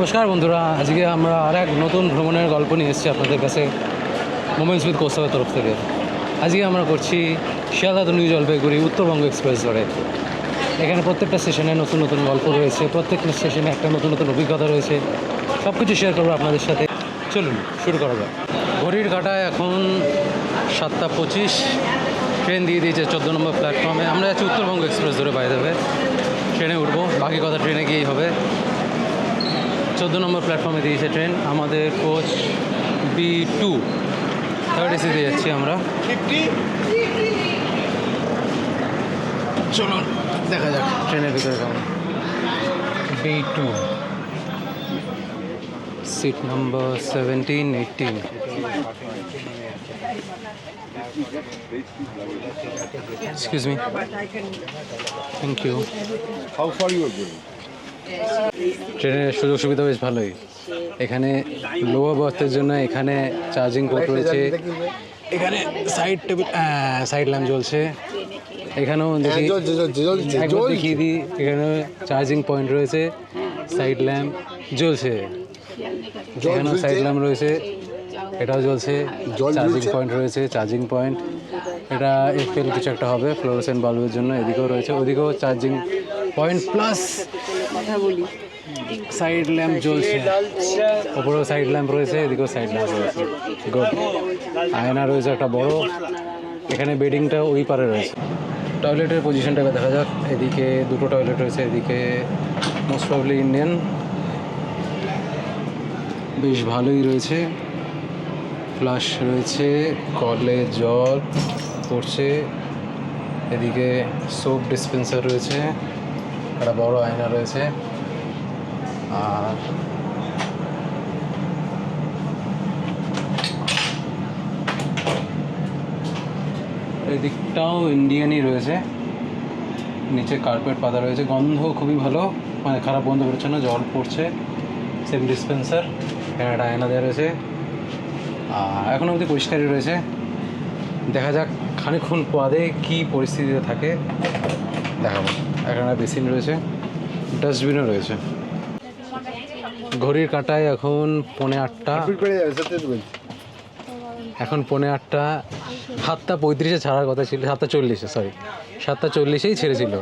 নমস্কার বন্ধুরা, আজকে আমরা আর এক নতুন ভ্রমণের গল্প নিয়ে এসেছি আপনাদের কাছে মোমেন্টস উইথ কৌস্তবের তরফ থেকে। আজকে আমরা করছি Sealdah two new Jalpaiguri Uttarbanga express ধরে। এখানে প্রত্যেকটা স্টেশনে নতুন নতুন গল্প রয়েছে, প্রত্যেকটা স্টেশনে একটা নতুন নতুন অভিজ্ঞতা রয়েছে। সব কিছু শেয়ার করবো আপনাদের সাথে। চলুন শুরু করা যাক। ঘড়ির কাঁটায় এখন 7:25। ট্রেন দিয়ে দিয়েছে 14 নম্বর প্ল্যাটফর্মে। আমরা যাচ্ছি উত্তরবঙ্গ এক্সপ্রেস ধরে বাইরে হবে। ট্রেনে উঠবো, বাকি কথা ট্রেনে গিয়েই হবে। 14 নম্বর প্ল্যাটফর্মে দিয়েছে ট্রেন। আমাদের কোচ B2 থার্ড এসিতে যাচ্ছি আমরা। চলুন দেখা যাক ট্রেনের ভিতরে কেমন। B2 seat number 17, 18। Excuse me. Thank you. How far you are going? ট্রেনের সুযোগ সুবিধা বেশ ভালোই। এখানে লোয়ার বার্থের জন্য এখানে চার্জিং পোর্ট রয়েছে, এখানে সাইড ল্যাম্প জ্বলছে। এখানেও দেখি একবার দেখিয়ে দিই, এখানে চার্জিং পয়েন্ট রয়েছে, সাইড ল্যাম্প জ্বলছে। এখানেও সাইড ল্যাম্প রয়েছে, এটাও জ্বলছে। চার্জিং পয়েন্ট রয়েছে, চার্জিং পয়েন্ট। এটা এফএল কিছু একটা হবে, ফ্লোরোসেন্ট বাল্বের জন্য। এদিকেও রয়েছে, ওদিকেও charging point plus side lamp জ্বলছে। ওপরেও সাইড ল্যাম্প রয়েছে, এদিকেও সাইড ল্যাম্প রয়েছে। গুড। আয়না রয়েছে একটা বড়। এখানে বেডিংটা ওই পারে রয়েছে। টয়লেটের পজিশনটাকে দেখা যাক। এদিকে দুটো টয়লেট রয়েছে, এদিকে মোস্ট প্রবলি ইন্ডিয়ান। বেশ ভালোই রয়েছে। ফ্লাশ রয়েছে, কলে জল পড়ছে। এদিকে সোপ ডিসপেন্সার রয়েছে, একটা বড় আয়না রয়েছে। আর এদিকটাও ইন্ডিয়ানই রয়েছে। নিচে কার্পেট পাতা রয়েছে। গন্ধ খুবই ভালো, মানে খারাপ গন্ধ বেরোচ্ছে না। জল পড়ছে, সেম ডিসপেন্সার। এখানে একটা আয়না দেওয়া রয়েছে। এখন অবধি পরিষ্কারই রয়েছে। দেখা যাক খানিকক্ষণ পরে কী পরিস্থিতিতে থাকে, দেখাবো। এখানে বেসিন রয়েছে, ডাস্টবিনও রয়েছে। ঘড়ির কাঁটায় এখন 7:45। এখন 7:45। 7:35 ছাড়ার কথা ছিল, 7:40, সরি 7:40 ছেড়েছিল।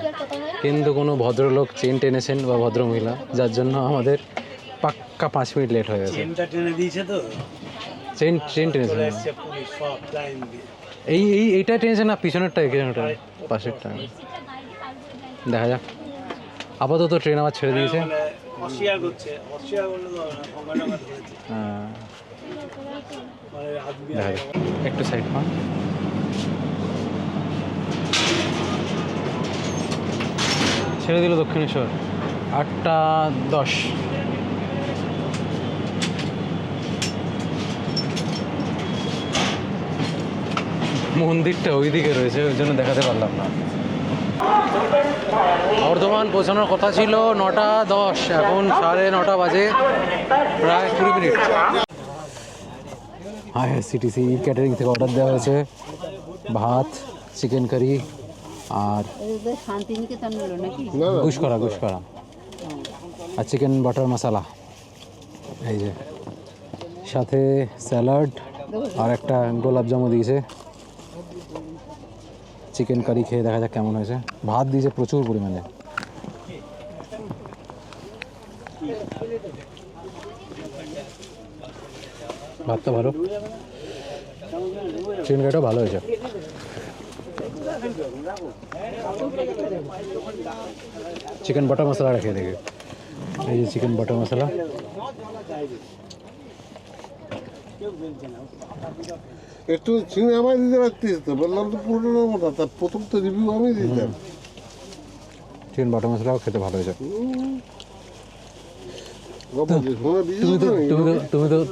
কিন্তু কোনো ভদ্রলোক চেন টেনেছেন বা ভদ্রমহিলা, যার জন্য আমাদের পাক্কা 5 মিনিট লেট হয়ে গেছে। চেন টেনেছে। এইটা টেনেছে না, পিছনেরটা, এখানেটা, পাশেরটা। দেখা যাক। আপাতত ট্রেন আবার ছেড়ে দিয়েছে। হ্যাঁ, একটু সাইড পান। ছেড়ে দিল দক্ষিণেশ্বর 8:10। মন্দিরটা ওইদিকে রয়েছে, ওই জন্য দেখাতে পারলাম না। বর্ধমান পৌঁছানোর কথা ছিল 9:10, এখন 9:30 বাজে, প্রায় 20 মিনিট। IRCTC ক্যাটারিং থেকে অর্ডার দেওয়া হয়েছে ভাত, চিকেন কারি আর গুসকরা আর চিকেন বাটার মশলা। এই যে সাথে স্যালাড আর একটা গোলাপ জামু দিয়েছে। চিকেন কারি খেয়ে দেখা যাক কেমন হয়েছে। ভাত দিয়েছে প্রচুর পরিমাণে। ভাতটা ভালো, চিকেন কারিটাও ভালো হয়েছে। চিকেন বাটার মশলা রেখে দেখে, এই যে চিকেন বাটার মশলা। একটু চিনি আমায় দিতে পারতিস তো, বললাম তো পুরোনো কথা। তার প্রথম তো রিভিউ আমি দিতাম। চিকেন বাটার মশলাও খেতে ভালো হয়েছে।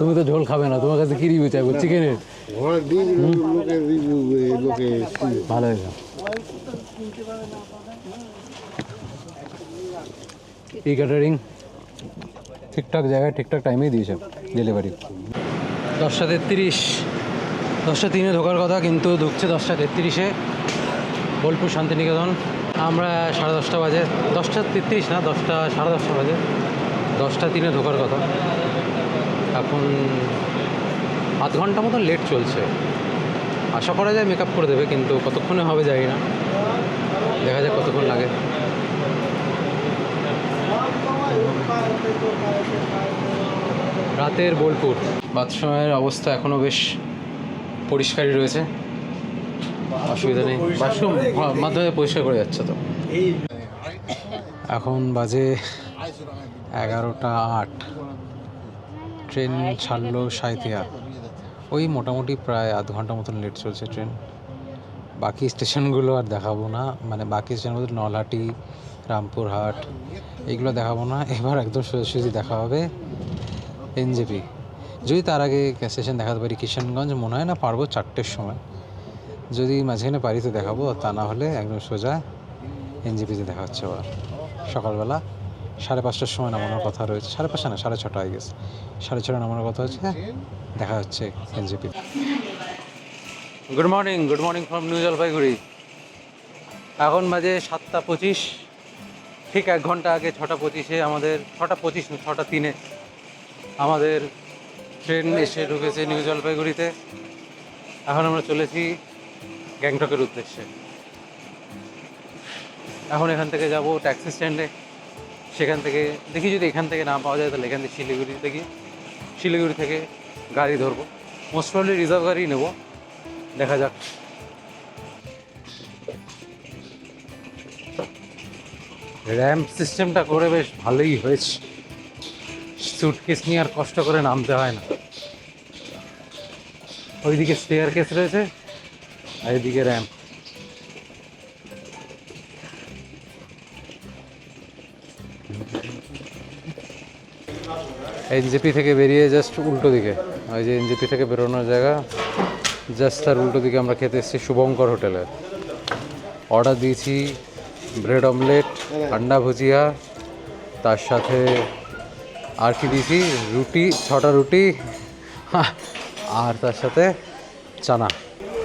তুমি তো ঝোল খাবে না, তোমার কাছে কি রিভিউ চাইবো চিকেনের? ভালো হয়েছে। এই ক্যাটারিং ঠিকঠাক জায়গায় ঠিকঠাক টাইমেই দিয়েছে ডেলিভারি। 10:33, 10:03 ঢোকার কথা, কিন্তু ঢুকছে 10:33। বোলপুর শান্তিনিকেতন। আমরা 10:30 বাজে, 10:33 না, 10:10, 10:30 বাজে 10টা 3 ঢোকার কথা, এখন আধ ঘন্টা মতো লেট চলছে। আশা করা যায় মেকআপ করে দেবে, কিন্তু কতক্ষণে হবে জানি না, দেখা যাক কতক্ষণ লাগে। রাতের বোলপুর বাথরুমের অবস্থা এখনও বেশ পরিষ্কারই রয়েছে, অসুবিধা নেই, বাথরুম মাধ্যমে পরিষ্কার করে যাচ্ছে। তো এখন বাজে 11টা 8, ট্রেন ছাড়লো সাঁইথিয়া। ওই মোটামুটি প্রায় আধ ঘন্টা মতন লেট চলছে ট্রেন। বাকি স্টেশনগুলো আর দেখাবো না, মানে বাকি স্টেশনগুলো নলহাটি, রামপুরহাট, এইগুলো দেখাবো না। এবার একদম সোজাসুজি দেখা হবে এনজেপি। যদি তার আগে স্টেশন দেখাতে পারি কিষানগঞ্জ, মনে হয় না পারবো 4টের সময়। যদি মাঝখানে পারি তো দেখাবো, তা না হলে একদম সোজা এনজেপিতে দেখা হচ্ছে। আবার সকালবেলা 5:30টার সময় নামানোর কথা রয়েছে, 5:30 না 6:30 আই গেস, 6:30 নামানোর কথা হচ্ছে। দেখা হচ্ছে NJP. Good morning from new Jalpaiguri. এখন বাজে 7টা 25, ঠিক 1 ঘন্টা আগে 6টা 25-এ আমাদের 6টা 25 না 6টা 3-এ আমাদের ট্রেন এসে ঢুকেছে নিউ জলপাইগুড়িতে। এখন আমরা চলেছি গ্যাংটকের উদ্দেশ্যে। এখন এখান থেকে যাব ট্যাক্সি স্ট্যান্ডে, সেখান থেকে দেখি যদি এখান থেকে না পাওয়া যায় তাহলে এখান থেকে শিলিগুড়ি থেকে গাড়ি ধরবো। মোস্ট প্রবলি রিজার্ভ গাড়ি নেব, দেখা যাক। র্যাম্প সিস্টেমটা করে বেশ ভালোই হয়েছে, স্যুটকেস নিয়ে আর কষ্ট করে নামতে হয় না। ওইদিকে স্টেয়ার কেস রয়েছে আর এদিকে র্যাম্প। এনজেপি থেকে বেরিয়ে জাস্ট উল্টো দিকে, ওই যে এনজেপি থেকে বেরোনোর জায়গা, জাস্ট তার উল্টো দিকে আমরা খেতে এসেছি শুভঙ্কর হোটেলে। অর্ডার দিয়েছি ব্রেড অমলেট, আন্ডা ভুজিয়া, তার সাথে আর কি দিয়েছি, রুটি, 6টা রুটি, আর তার সাথে চানা।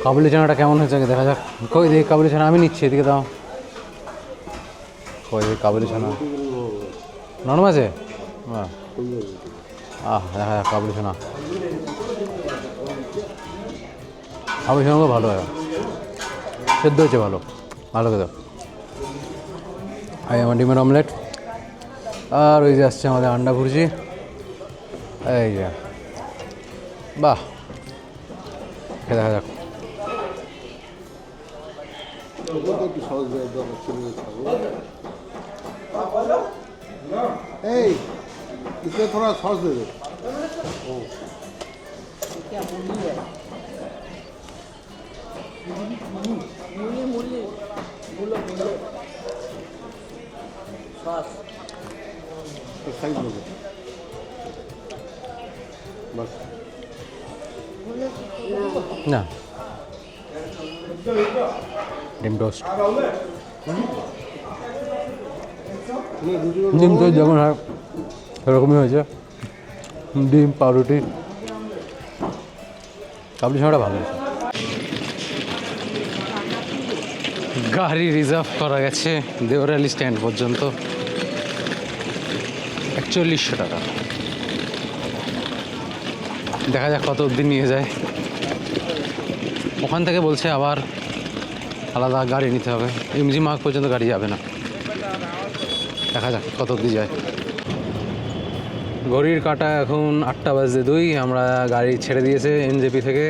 কাবুলি চানাটা কেমন হয়েছে দেখা যাক। কই দেখি কাবুলি চানা, আমি নিচ্ছি, এদিকে দাও। কই দেখি কাবুলি চানা, নরম আছে? দেখা যাক কাবুলি চানা। কাবুলি চানাগুলো ভালো হয়, সেদ্ধ হয়েছে ভালো, ভালো করে দাও। আমার ডিমের অমলেট, আর ওই যে আসছে আমাদের আন্ডা ভুর্জি। এই যে বাহ, দেখা যাক। এই इसमें थोड़ा सॉस दे दो। साइज में बस না ডিম টোস্ট, ডিম টোস্ট যেমন হয় সেরকমই হয়েছে। ডিম, পাউরুটি, কাবলি ছাড়া ভালো হয়েছে। গাড়ি রিজার্ভ করা গেছে দেওরালি স্ট্যান্ড পর্যন্ত, 4100 টাকা। দেখা যাক কত অবধি নিয়ে যায়। ওখান থেকে বলছে আবার আলাদা গাড়ি নিতে হবে, এমজি মার্গ পর্যন্ত গাড়ি যাবে না। দেখা যাক কত অবধি যায়। ঘড়ির কাঁটা এখন 8:02। আমরা গাড়ি ছেড়ে দিয়েছে এনজেপি থেকে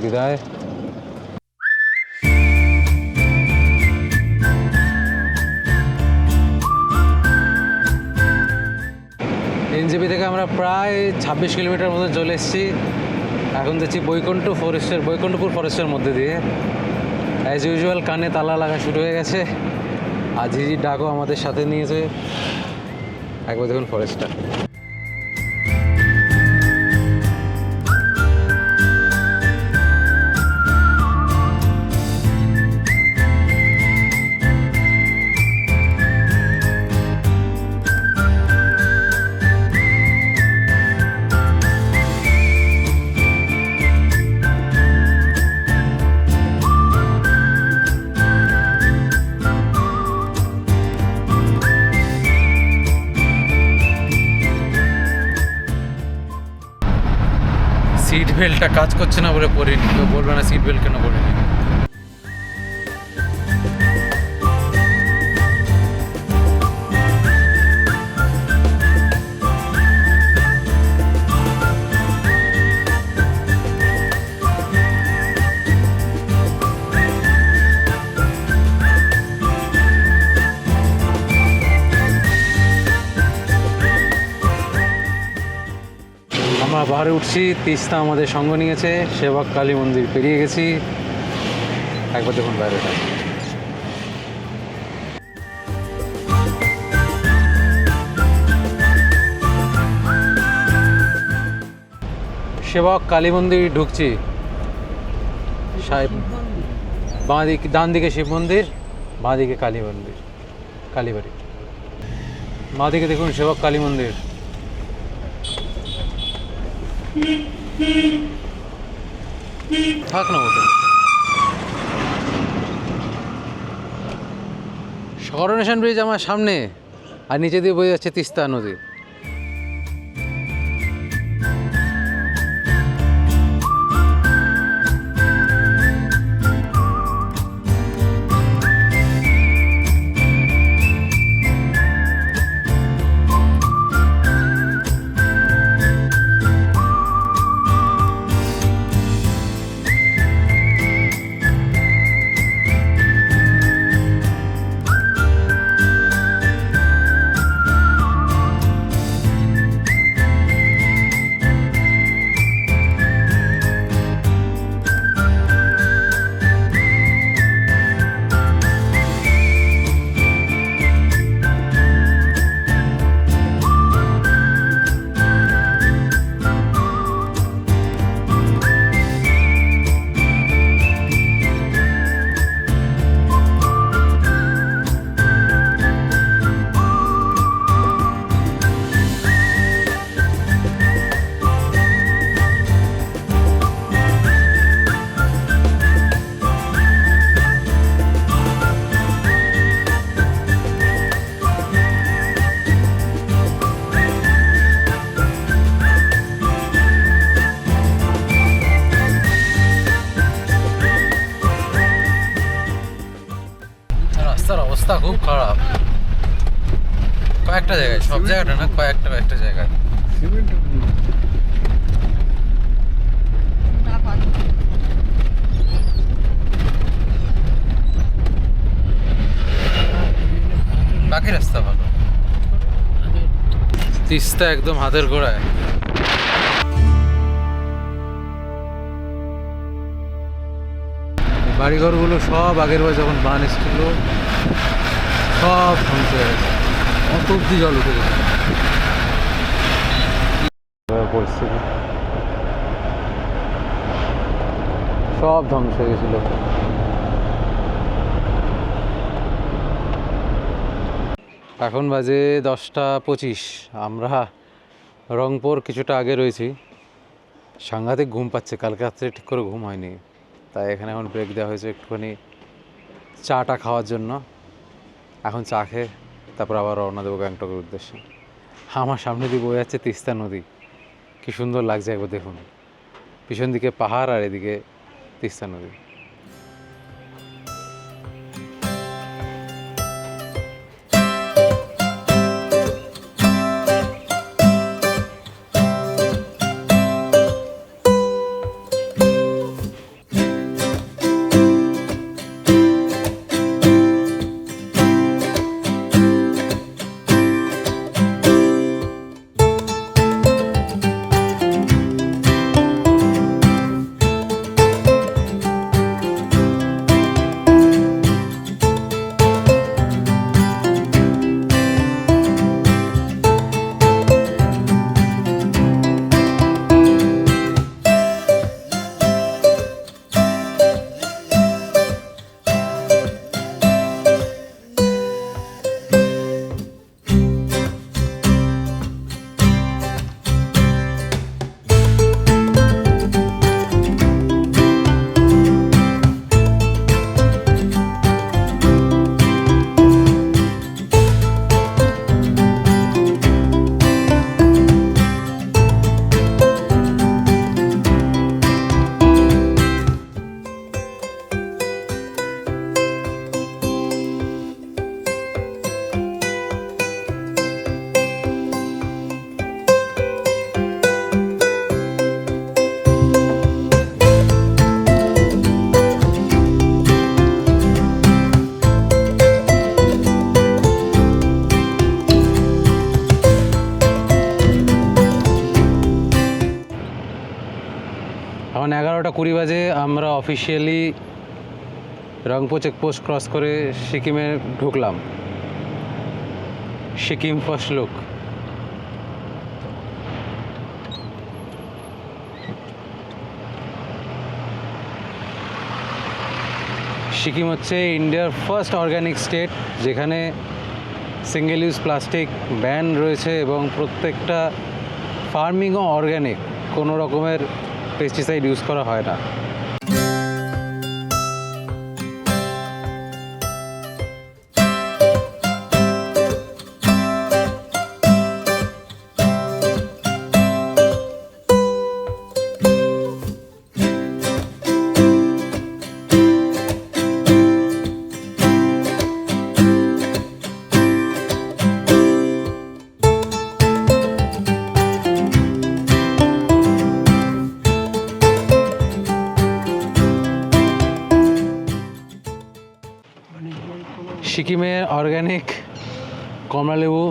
বিদায়। এনজেপি থেকে আমরা প্রায় 26 কিলোমিটার মতো চলে এসেছি। এখন যাচ্ছি বৈকুণ্ঠপুর ফরেস্টের মধ্যে দিয়ে। অ্যাজ ইউজুয়াল কানে তালা লাগা শুরু হয়ে গেছে, আর ঝিঝির ডাকও আমাদের সাথে নিয়েছে। একবার দেখুন ফরেস্টটা। সিট বেল্টটা কাজ করছে না বলে পরিনি, কেউ বলবে না সিট বেল্ট কেন পরিনি। আমরা বাহারে উঠছি, তিস্তা আমাদের সঙ্গ নিয়েছে, সেবক কালী মন্দির পেরিয়ে গেছি। একবার দেখুন বাইরেটা, সেবক কালী মন্দির ঢুকছি। বাঁ দিকে, ডান দিকে শিব মন্দির, বাঁ দিকে কালী মন্দির, কালীবাড়ি। বাঁ দিকে দেখুন সেবক কালী মন্দির। থাক না মতো করোনেশন ব্রিজ আমার সামনে, আর নিচে দিয়ে বয়ে যাচ্ছে তিস্তা নদী। রাস্তার অবস্থা খুব খারাপ কয়েকটা জায়গায়, সব জায়গাটা না, কয়েকটা জায়গায়। বাকি রাস্তা ভালো, তিস্তা একদম হাতের গোড়ায়। বাড়িঘরগুলো সব আগের বার যখন বান এসেছিল সব ধ্বংস হয়ে গেছে, অত অব্দি জল উঠে গেছে। পরিস্থিতি সব ধ্বংস হয়ে গেছিল। এখন বাজে 10:25। আমরা রংপুর কিছুটা আগে রয়েছি। সাংঘাতিক ঘুম পাচ্ছে, কালকে রাত্রে ঠিক করে ঘুম হয়নি, তাই এখানে এখন ব্রেক দেওয়া হয়েছে একটুখানি চাটা খাওয়ার জন্য। এখন চা খেয়ে তারপর আবার রওনা দেবো গ্যাংটকের উদ্দেশ্যে। আমার সামনে দিয়ে বয়ে যাচ্ছে তিস্তা নদী, কি সুন্দর লাগছে একবার দেখুন। পিছন দিকে পাহাড় আর এদিকে তিস্তা নদী। এখন 11:20 বাজে। আমরা অফিসিয়ালি রংপো চেকপোস্ট ক্রস করে সিকিমে ঢুকলাম। Sikkim first look. সিকিম হচ্ছে ইন্ডিয়ার ফার্স্ট অর্গানিক স্টেট যেখানে সিঙ্গেল ইউজ প্লাস্টিক ব্যান রয়েছে এবং প্রত্যেকটা ফার্মিংও অর্গানিক, কোনো রকমের পেস্টিসাইড ইউজ করা হয় না। সিকিমের অর্গানিক কমলা লেবু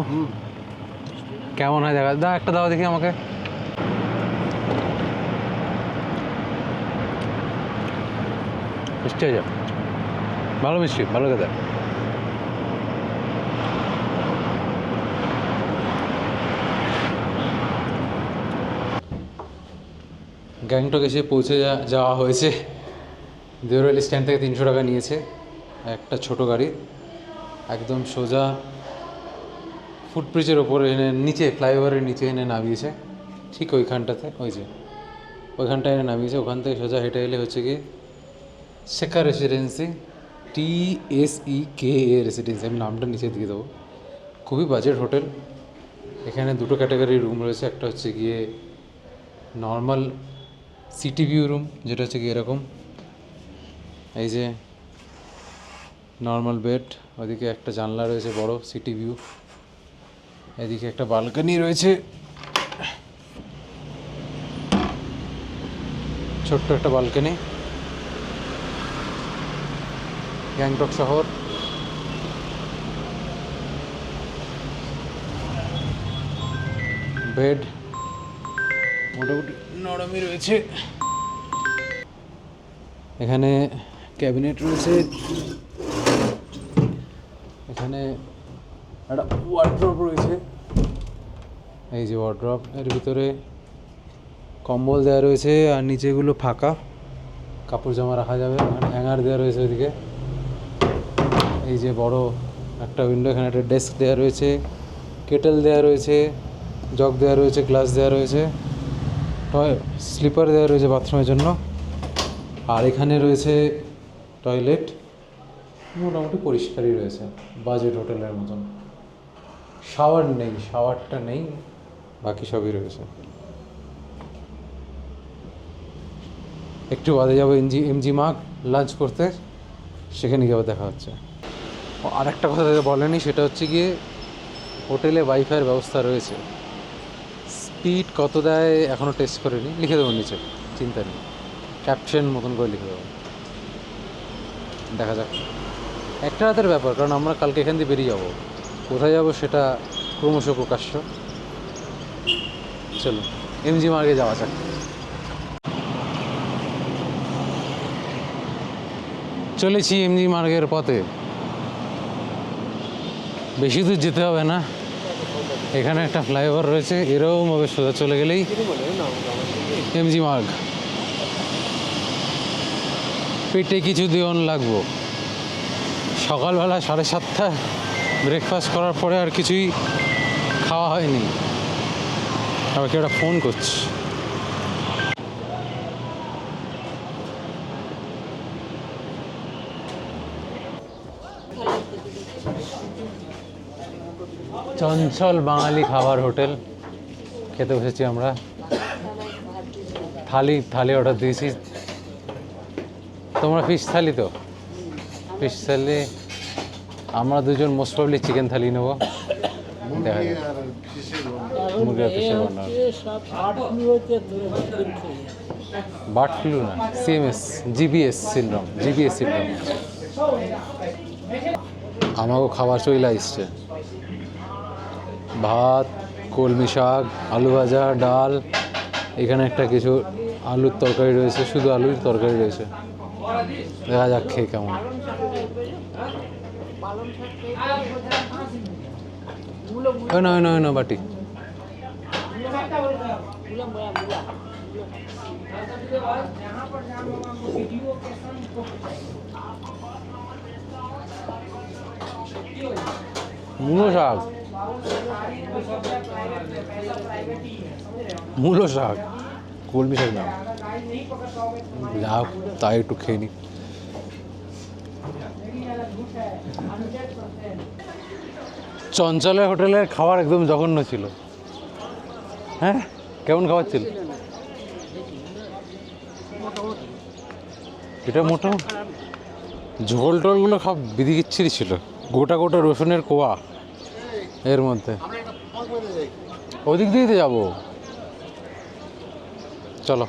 কেমন হয় দেখা দা, একটা দাও দেখি আমাকে। মিষ্টি হয়ে যাবে, ভালো মিষ্টি, ভালো খেতে। গ্যাংটক এসে পৌঁছে যাওয়া হয়েছে। দেওরালি স্ট্যান্ড থেকে 300 টাকা নিয়েছে একটা ছোট গাড়ি, একদম সোজা ফুটব্রিজের ওপরে এনে নিচে, ফ্লাইওভারের নিচে এনে নামিয়েছে, ঠিক ওইখানটাতে, ওই যে ওইখানটায় এনে নামিয়েছে। ওখান থেকে সোজা হেঁটে এলে হচ্ছে কি শেখা রেসিডেন্সি, TSEKA রেসিডেন্সি, আমি নামটা নিচে দিয়ে দেবো। খুবই বাজেট হোটেল। এখানে দুটো ক্যাটাগরির রুম রয়েছে, একটা হচ্ছে গিয়ে নর্মাল সিটি ভিউ রুম, যেটা হচ্ছে কি এরকম, এই যে নর্মাল বেড, ওদিকে একটা জানলা রয়েছে বড় সিটি ভিউ, এদিকে একটা বালকনি রয়েছে, ছোট্ট একটা বালকনি। গ্যাংটক শহর, বেড মোটামুটি নরমই রয়েছে। এখানে ক্যাবিনেট রয়েছে, এখানে একটা ওয়ার্ড্রপ রয়েছে, এই যে ওয়ার্ড্রপ, এর ভিতরে কম্বল দেওয়া রয়েছে আর নিচেগুলো ফাঁকা, কাপড় জামা রাখা যাবে। হ্যাঙ্গার দেওয়া রয়েছে ওইদিকে। এই যে বড় একটা উইন্ডো, এখানে একটা ডেস্ক দেওয়া রয়েছে, কেটেল দেওয়া রয়েছে, জগ দেওয়া রয়েছে, গ্লাস দেওয়া রয়েছে, স্লিপার দেওয়া রয়েছে বাথরুমের জন্য। আর এখানে রয়েছে টয়লেট, মোটামুটি পরিষ্কারই রয়েছে, বাজেট হোটেলের মতন। শাওয়ার নেই, শাওয়ারটা নেই, বাকি সবই রয়েছে। একটু বাদে যাবো এমজি মার্গ লাঞ্চ করতে, সেখানে গিয়ে আবার দেখা হচ্ছে। আর একটা কথা বলেনি, সেটা হচ্ছে গিয়ে হোটেলে ওয়াইফাইয়ের ব্যবস্থা রয়েছে। স্পিড কত দেয় এখনও টেস্ট করিনি, লিখে দেবো নিচে, চিন্তা নেই, ক্যাপশন মতন করে লিখে দেবো, দেখা যাক। একটা রাতের ব্যাপার, কারণ আমরা কালকে এখান দিয়ে বেরিয়ে যাবো, কোথায় যাবো সেটা ক্রমশ প্রকাশ্য। চলো এমজি মার্গে যাওয়া যাক। চলেছি এমজি মার্গের পথে, বেশি দূর যেতে হবে না। এখানে একটা ফ্লাইওভার রয়েছে, এরকমভাবে সোজা চলে গেলেই এমজি মার্গ। পেটে কিছু দিওন লাগবো। সকালবেলা 7:30 ব্রেকফাস্ট করার পরে আর কিছুই খাওয়া হয়নি। আবার কেউ একটা ফোন করছে। চঞ্চল বাঙালি খাবার হোটেল, খেতে বসেছি আমরা। থালি অর্ডার দিয়েছি। তোমরা ফিশ থালি? তো ফিশ থালি, আমরা দুজন মোস্ট প্রবলি চিকেন থালি নেবো। দেখা যাক, মুরগি আর ফিশের রান্না। বার্ড ফ্লু না, CMS, GBS সিনড্রোম। আমাকেও খাবার চলে আসছে। ভাত, কলমি শাক, আলু ভাজা, ডাল, এখানে একটা কিছু আলুর তরকারি রয়েছে, শুধু আলুর তরকারি রয়েছে। দেখা যাক খেয়ে কেমন। ওই না ওই না ওই না বাটি। মূলো শাক, মূলো শাক, কলমি শাক না, যা হোক তাই একটু খেয়ে নি। চঞ্চলের হোটেলের খাবার একদম জঘন্য ছিল। হ্যাঁ, কেমন খাবার ছিল? এটা মোটা ঝোল টোলগুলো সব বিধিকিচ্ছিরি ছিল, গোটা গোটা রসুনের কোয়া এর মধ্যে। ওদিক দিয়ে তো যাবো, চলো।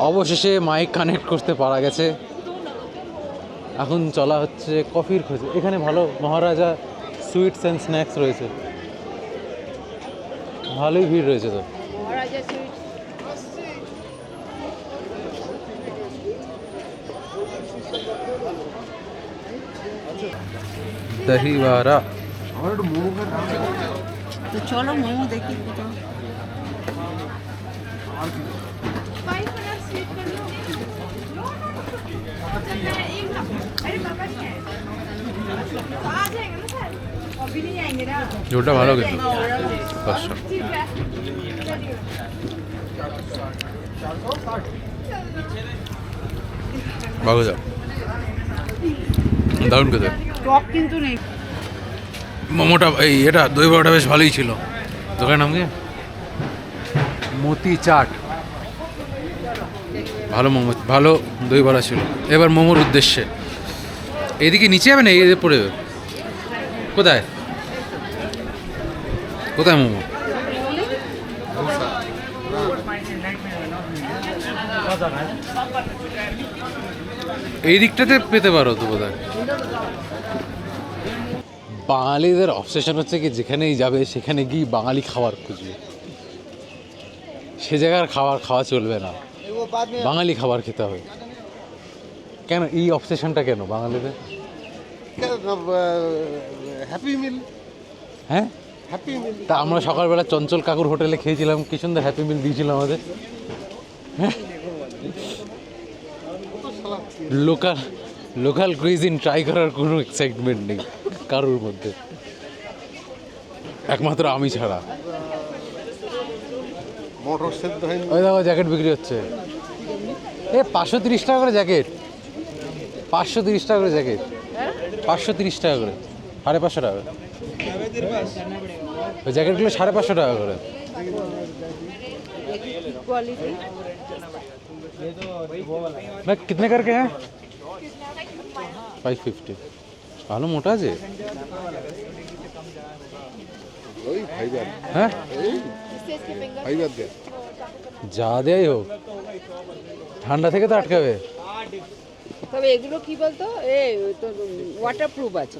অবশেষে মাইক কানেক্ট করতে পারা গেছে। এখন চলা হচ্ছে কফির খোঁজে। এখানে ভালো মহারাজা সুইটস অ্যান্ড স্ন্যাক্স রয়েছে, ভালোই ভিড় রয়েছে তো। দহিবারা, তো চলো মোমো দেখি কোথাও। ওটা ভালো কিন্তু ভালো যাও, দারুণ খেতে। টক কিন্তু নেই। মোমোটা এই এটা দই বড়াটা বেশ ভালোই ছিল। দোকানের নাম কি? মতি চাট। ভালো মোমো, ভালো দই বড়া ছিল। এবার মোমোর উদ্দেশ্যে এদিকে নিচে যাবে না, এই পড়ে কোথায় কোথায় মোমো? এই দিকটাতে পেতে পারো তো বোধহয়। বাঙালিদের অবসেশন হচ্ছে কি যেখানেই যাবে সেখানে গিয়ে বাঙালি খাবার খুঁজবে, সে জায়গার খাবার খাওয়া চলবে না, বাঙালি খাবার খেতে হবে। কেন এই অবসেশনটা কেন বাঙালিদের? হ্যাপি মিল, হ্যাঁ হ্যাপি মিল। তা আমরা সকালবেলা চঞ্চল কাকুর হোটেলে খেয়েছিলাম, কি সুন্দর হ্যাপি মিল দিয়েছিল আমাদের। লোকাল লোকাল কুইজিন ট্রাই করার কোনো এক্সাইটমেন্ট নেই কারোর মধ্যে, একমাত্র আমি ছাড়া। মটর সেদ্ধ হয়নি। ওই দেখো জ্যাকেট বিক্রি হচ্ছে, এ 530 টাকা করে জ্যাকেট, 530 টাকা করে জ্যাকেট, 530 টাকা করে, 550 টাকা। ওই জ্যাকেটগুলো 550 টাকা করে। मैं कितने करके हैं? 550। ভালো মোটা আছে। ওই ফাইবার, হ্যাঁ ফাইবার দেয়। যা দেয় হোক, ঠান্ডা থেকে তো আটকাবে। তবে এগুলো কি বলতো, এ তো ওয়াটারপ্রুফ আছে।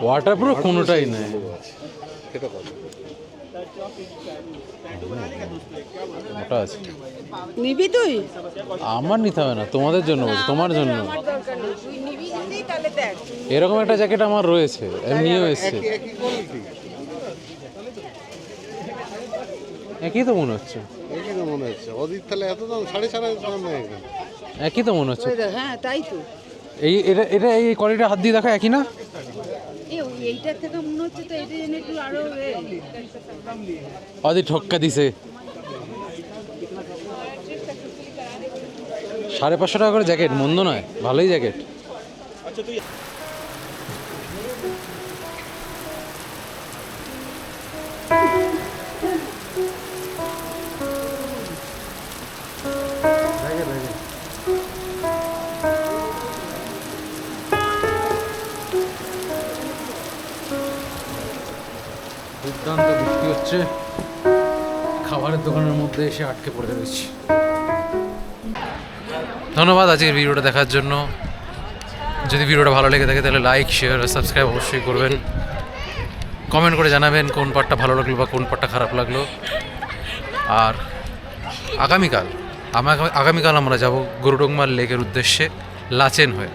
ওয়াটারপ্রুফ কোনোটাই নেই। সেটা কথা। মোটা আছে। নিবি তুই? আমার নিতে হবে না, তোমাদের জন্য বলছি, তোমার জন্য। আমার দরকার নেই, তুই নিবি যদি তাহলে দেখ। এরকম একটা জ্যাকেট আমার রয়েছে, আমি নিয়েও এসেছি। একই কোয়ালিটি, একই তো মনে হচ্ছে, একই তো মনে হচ্ছে। অদিত তাহলে এত দাম, 4.5 দাম হয়ে গেল। একই তো মনে হচ্ছে। ওই দেখ, হ্যাঁ তাই তো। এই এটা এটা এই কোয়ালিটির হাত দিয়ে দেখো, একই না? এইটার থেকে মনে হচ্ছে তো এটা যেন একটু আরো অদি ঠক্কা দিছে। 550 টাকা করে জ্যাকেট, মন্দ নয়, ভালোই জ্যাকেট। দুর্দান্ত বৃষ্টি হচ্ছে, খাবারের দোকানের মধ্যে এসে আটকে পড়ে রয়েছি। ধন্যবাদ আজকের ভিডিওটা দেখার জন্য। যদি ভিডিওটা ভালো লেগে থাকে তাহলে লাইক, শেয়ার আর সাবস্ক্রাইব অবশ্যই করবেন। কমেন্ট করে জানাবেন কোন পার্টটা ভালো লাগলো বা কোন পার্টটা খারাপ লাগলো। আর আগামীকাল আমরা যাব গরুডোংমার লেকের উদ্দেশ্যে লাচেন হয়ে।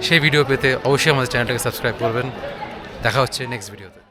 সেই ভিডিও পেতে অবশ্যই আমাদের চ্যানেলটাকে সাবস্ক্রাইব করবেন। দেখা হচ্ছে নেক্সট ভিডিওতে।